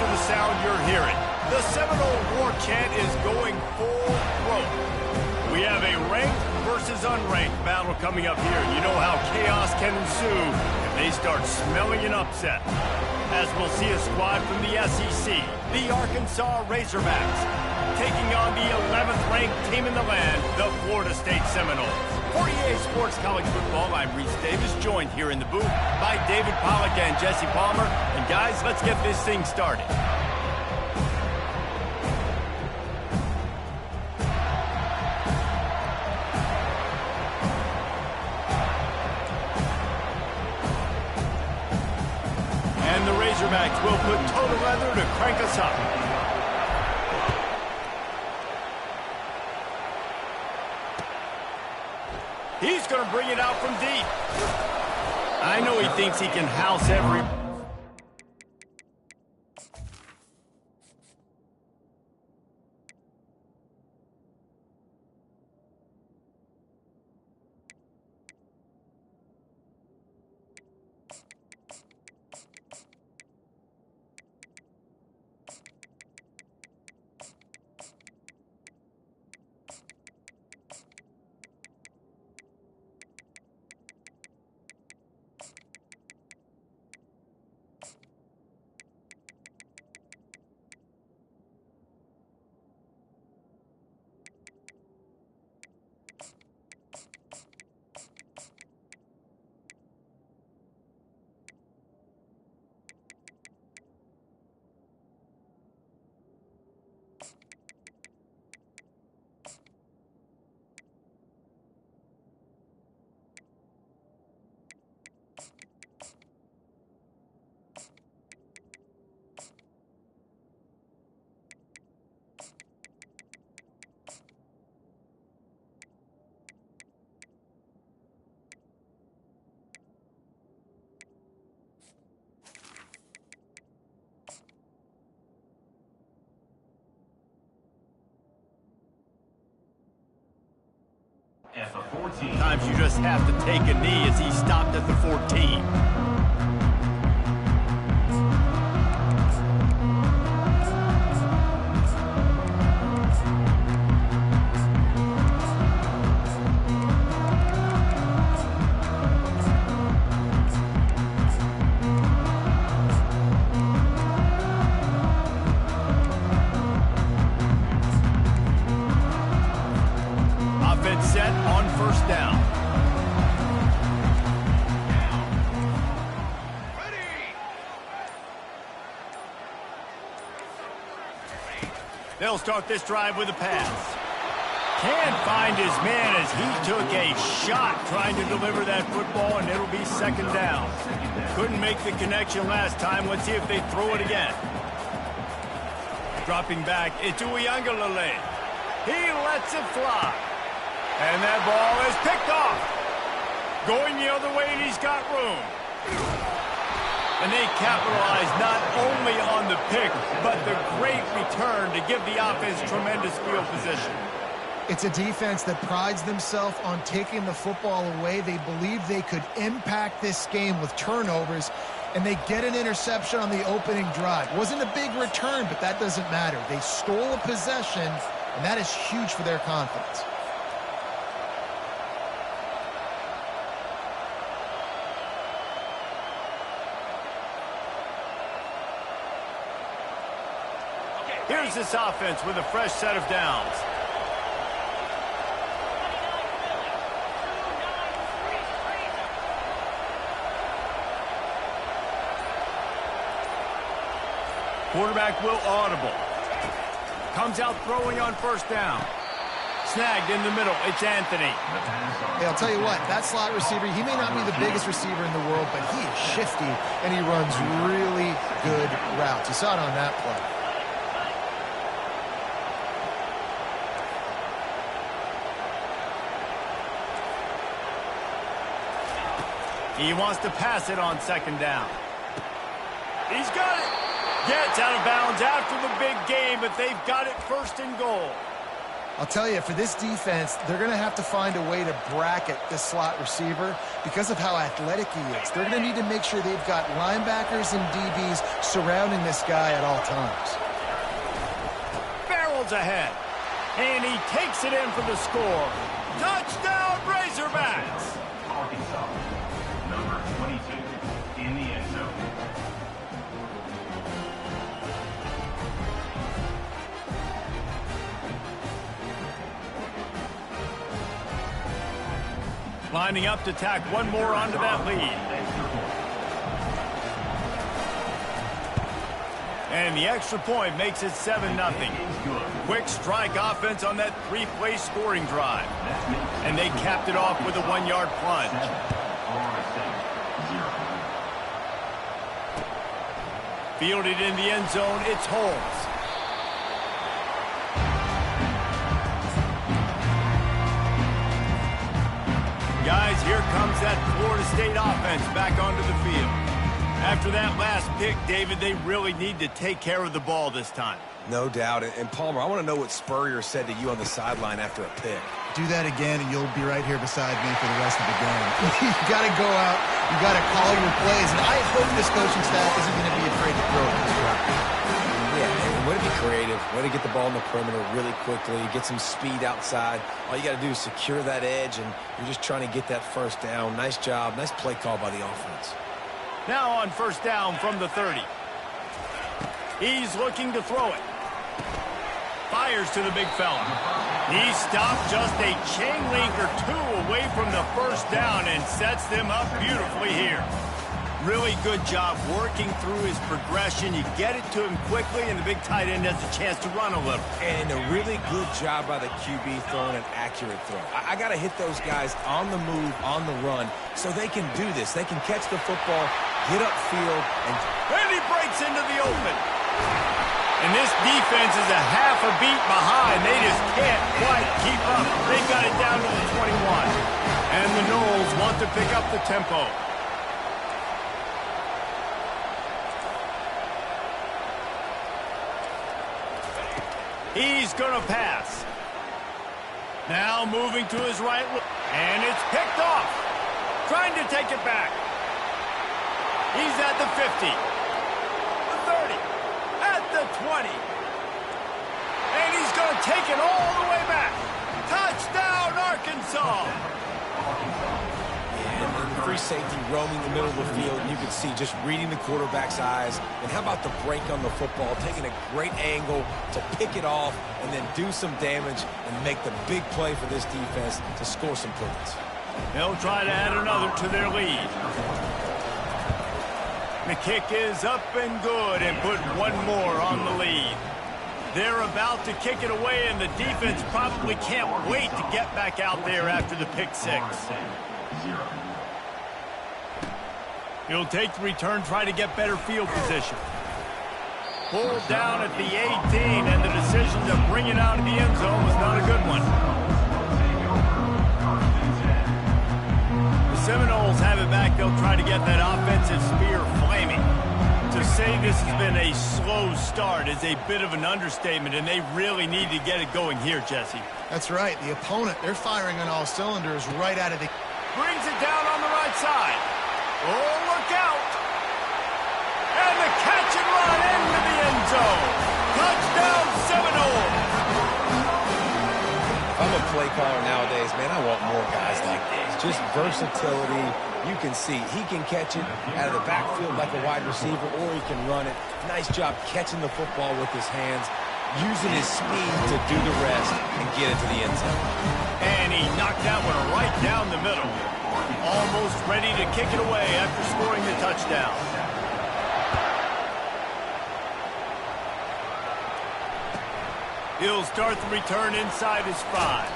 the sound you're hearing. The Seminole War chant is going full throat. We have a ranked versus unranked battle coming up here. You know how chaos can ensue if they start smelling an upset. As we'll see a squad from the SEC, the Arkansas Razorbacks, taking on the 11th ranked team in the land, the Florida State Seminoles. For EA Sports College Football, I'm Reese Davis, joined here in the booth by David Pollack and Jesse Palmer. And guys, let's get this thing started. And the Razorbacks will put total leather to crank us up. He's going to bring it out from deep. I know he thinks he can house every... At the 14. Sometimes you just have to take a knee as he stopped at the 14. Set on first down. They'll start this drive with a pass. Can't find his man as he took a shot trying to deliver that football, and it'll be second down. Couldn't make the connection last time. Let's see if they throw it again. Dropping back, it's Uiagalelei. He lets it fly. And that ball is picked off. Going the other way, and he's got room. And they capitalize not only on the pick, but the great return to give the offense tremendous field position. It's a defense that prides themselves on taking the football away. They believe they could impact this game with turnovers, and they get an interception on the opening drive. Wasn't a big return, but that doesn't matter. They stole a possession, and that is huge for their confidence. Here's this offense with a fresh set of downs. Quarterback will audible. Comes out throwing on first down. Snagged in the middle. It's Anthony. Hey, I'll tell you what, that slot receiver, he may not be the biggest receiver in the world, but he is shifty, and he runs really good routes. You saw it on that play. He wants to pass it on second down. He's got it. Gets out of bounds after the big game, but they've got it first and goal. I'll tell you, for this defense, they're going to have to find a way to bracket this slot receiver because of how athletic he is. They're going to need to make sure they've got linebackers and DBs surrounding this guy at all times. Barrels ahead, and he takes it in for the score. Touchdown, Razorbacks! Arkansas, number 22, in the end zone. Lining up to tack one more onto that lead. And the extra point makes it 7-0. Quick strike offense on that three-play scoring drive. And they capped it off with a one-yard plunge. Fielded in the end zone, it's Holmes. Guys, here comes that Florida State offense back onto the field. After that last pick, David, they really need to take care of the ball this time. No doubt. And Palmer, I want to know what Spurrier said to you on the sideline after a pick. Do that again, and you'll be right here beside me for the rest of the game. You got to go out. You got to call your plays. And I hope this coaching staff isn't going to be afraid to throw it this route. Yeah, and way to be creative. Way to get the ball in the perimeter really quickly. Get some speed outside. All you got to do is secure that edge, and you're just trying to get that first down. Nice job. Nice play call by the offense. Now on first down from the 30. He's looking to throw it. Fires to the big fella. He stopped just a chain link or two away from the first down and sets them up beautifully here. Really good job working through his progression. You get it to him quickly, and the big tight end has a chance to run a little. And a really good job by the QB throwing an accurate throw. I got to hit those guys on the move, on the run, so they can do this. They can catch the football, get upfield, and he breaks into the open. And this defense is a half a beat behind. They just can't quite keep up. They got it down to the 21. And the Noles want to pick up the tempo. He's going to pass. Now moving to his right. And it's picked off. Trying to take it back. He's at the 50. The 30. At the 20. And he's going to take it all the way back. Touchdown, Arkansas. And the free safety roaming the middle of the field. You can see just reading the quarterback's eyes. And how about the break on the football? Taking a great angle to pick it off and then do some damage and make the big play for this defense to score some points. They'll try to add another to their lead. The kick is up and good and put one more on the lead. They're about to kick it away, and the defense probably can't wait to get back out there after the pick six. He'll take the return, try to get better field position. Pulled down at the 18, and the decision to bring it out of the end zone was not a good one. The Seminoles have it back. They'll try to get that offensive spear flaming. To say this has been a slow start is a bit of an understatement, and they really need to get it going here, Jesse. That's right. The opponent, they're firing on all cylinders right out of the... Brings it down on the right side. Oh, look out. And the catch and run into the end zone. Touchdown, Seminoles. If I'm a play caller nowadays, man, I want more guys like this. Just versatility. You can see he can catch it out of the backfield like a wide receiver, or he can run it. Nice job catching the football with his hands, using his speed to do the rest and get it to the end zone. And he knocked that one right down the middle. Almost ready to kick it away after scoring the touchdown. He'll start the return inside his 5.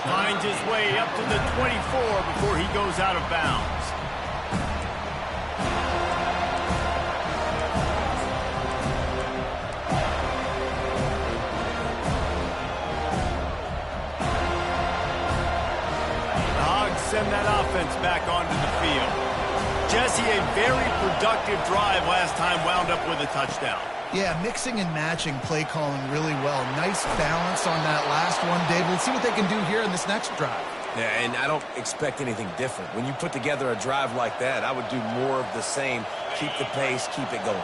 Finds his way up to the 24 before he goes out of bounds. The Hogs send that offense back onto the field. Jesse, a very productive drive last time wound up with a touchdown. Yeah, mixing and matching play calling really well. Nice balance on that last one, Dave. Let's see what they can do here in this next drive. Yeah, and I don't expect anything different. When you put together a drive like that, I would do more of the same. Keep the pace, keep it going.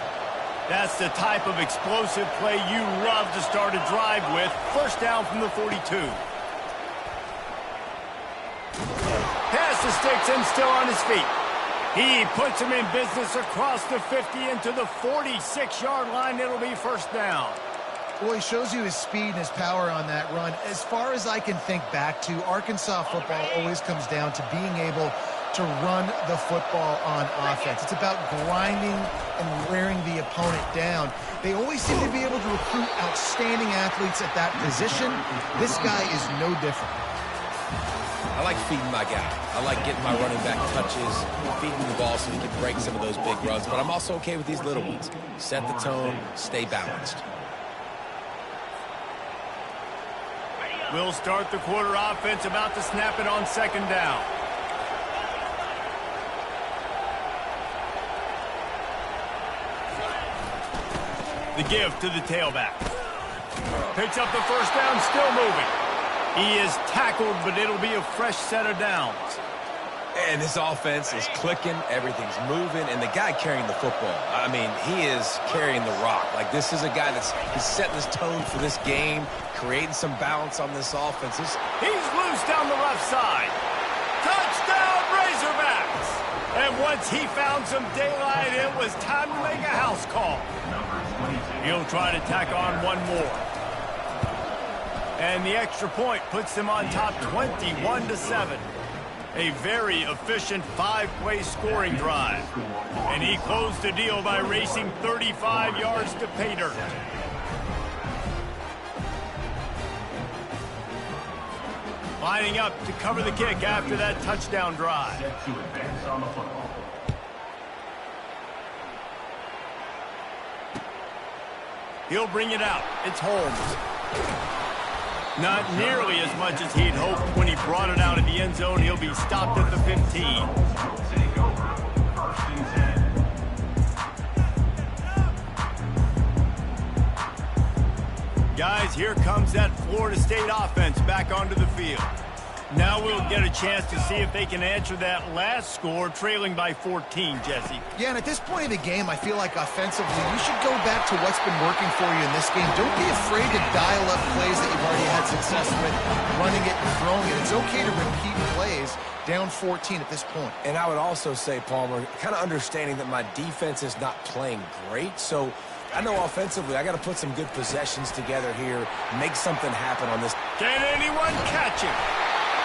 That's the type of explosive play you love to start a drive with. First down from the 42. Pass the sticks and still on his feet. He puts him in business across the 50 into the 46-yard line. It'll be first down. Boy, he shows you his speed and his power on that run. As far as I can think back to, Arkansas football always comes down to being able to run the football on offense. It's about grinding and wearing the opponent down. They always seem to be able to recruit outstanding athletes at that position. This guy is no different. I like feeding my guy. I like getting my running back touches, feeding the ball so he can break some of those big runs. But I'm also okay with these little ones. Set the tone, stay balanced. We'll start the quarter offense, about to snap it on second down. The give to the tailback. Picks up the first down, still moving. He is tackled, but it'll be a fresh set of downs. And this offense is clicking, everything's moving, and the guy carrying the football, I mean, he is carrying the rock. Like, this is a guy he's setting this tone for this game, creating some balance on this offense. He's loose down the left side. Touchdown, Razorbacks! And once he found some daylight, it was time to make a house call. He'll try to tack on one more. And the extra point puts them on top 21-7. A very efficient five-play scoring drive. And he closed the deal by racing 35 yards to pay dirt. Lining up to cover the kick after that touchdown drive. Set to advance on the football. He'll bring it out. It's Holmes. Not nearly as much as he'd hoped when he brought it out of the end zone. He'll be stopped at the 15. Will take over. First and 10. Guys, here comes that Florida State offense back onto the field. Now we'll get a chance to see if they can answer that last score, trailing by 14, Jesse. Yeah, and at this point in the game, I feel like offensively, you should go back to what's been working for you in this game. Don't be afraid to dial up plays that you've already had success with, running it and throwing it. It's okay to repeat plays down 14 at this point. And I would also say, Palmer, kind of understanding that my defense is not playing great, so I know offensively I got to put some good possessions together here, make something happen on this. Can anyone catch him?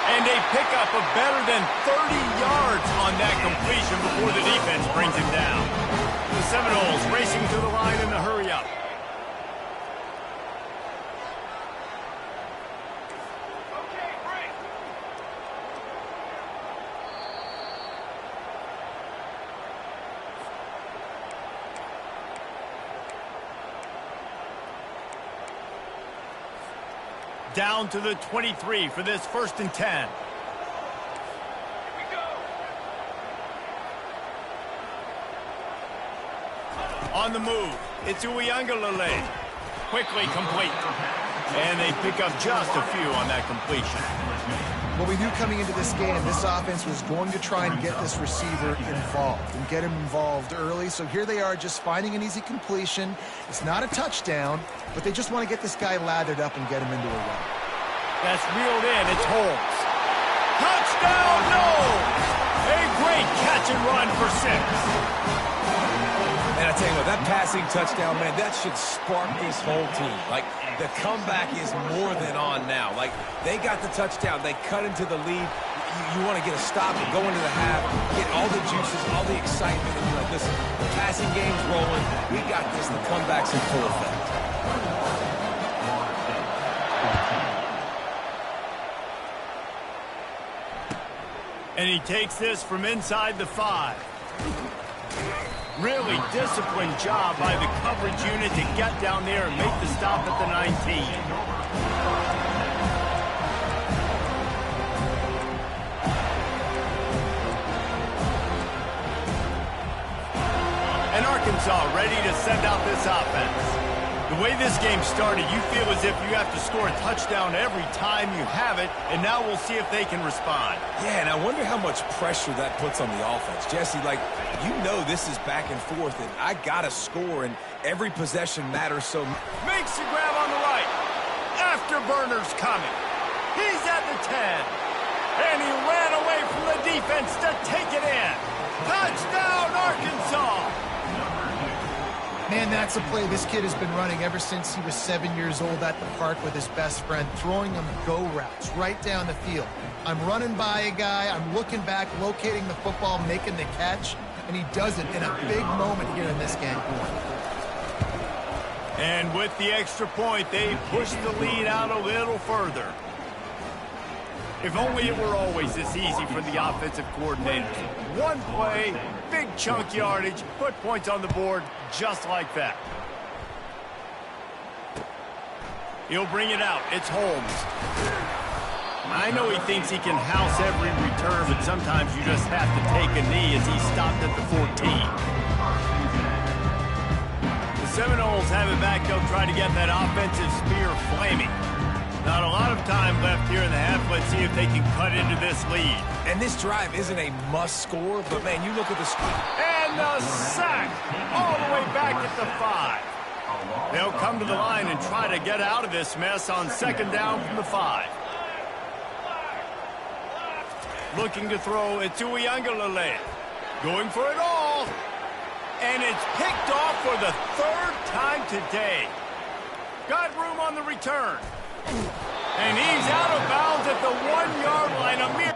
And a pickup of better than 30 yards on that completion before the defense brings him down. The Seminoles racing to the line in the hurry-up. Down to the 23 for this first and 10. On the move, it's Uiagalelei. Quickly complete. And they pick up just a few on that completion. Well, we knew coming into this game, this offense was going to try and get this receiver involved and get him involved early. So here they are just finding an easy completion. It's not a touchdown, but they just want to get this guy lathered up and get him into a run. That's reeled in. It's Holmes. Touchdown, Knowles! A great catch and run for 6. And I tell you what, that passing touchdown, man, that should spark this whole team. Like, the comeback is more than on now. Like, they got the touchdown. They cut into the lead. You want to get a stop and go into the half, get all the juices, all the excitement, and you're like, listen, the passing game's rolling. We got this. The comeback's in full effect. And he takes this from inside the 5. Really disciplined job by the coverage unit to get down there and make the stop at the 19. And Arkansas Arkansas ready to send out this offense. The way this game started, you feel as if you have to score a touchdown every time you have it, and now we'll see if they can respond. Yeah, and I wonder how much pressure that puts on the offense. Jesse, like, you know this is back and forth, and I got to score, and every possession matters so much. Makes the grab on the right. Afterburner's coming. He's at the 10. And he ran away from the defense to take it in. Touchdown, Arkansas! Man, that's a play this kid has been running ever since he was 7 years old at the park with his best friend, throwing him go routes right down the field. I'm running by a guy, I'm looking back, locating the football, making the catch, and he does it in a big moment here in this game. And with the extra point, they push the lead out a little further. If only it were always this easy for the offensive coordinators. One play, big chunk yardage, put points on the board just like that. He'll bring it out. It's Holmes. I know he thinks he can house every return, but sometimes you just have to take a knee as he stopped at the 14. The Seminoles have it back. They'll try to get that offensive spear flaming. Not a lot of time left here in the half. Let's see if they can cut into this lead. And this drive isn't a must score, but man, you look at the score. And the sack all the way back at the 5. They'll come to the line and try to get out of this mess on second down from the 5. Looking to throw, it's Uiagalelei. Going for it all. And it's picked off for the 3rd time today. Got room on the return. And he's out of bounds at the 1-yard line. A mere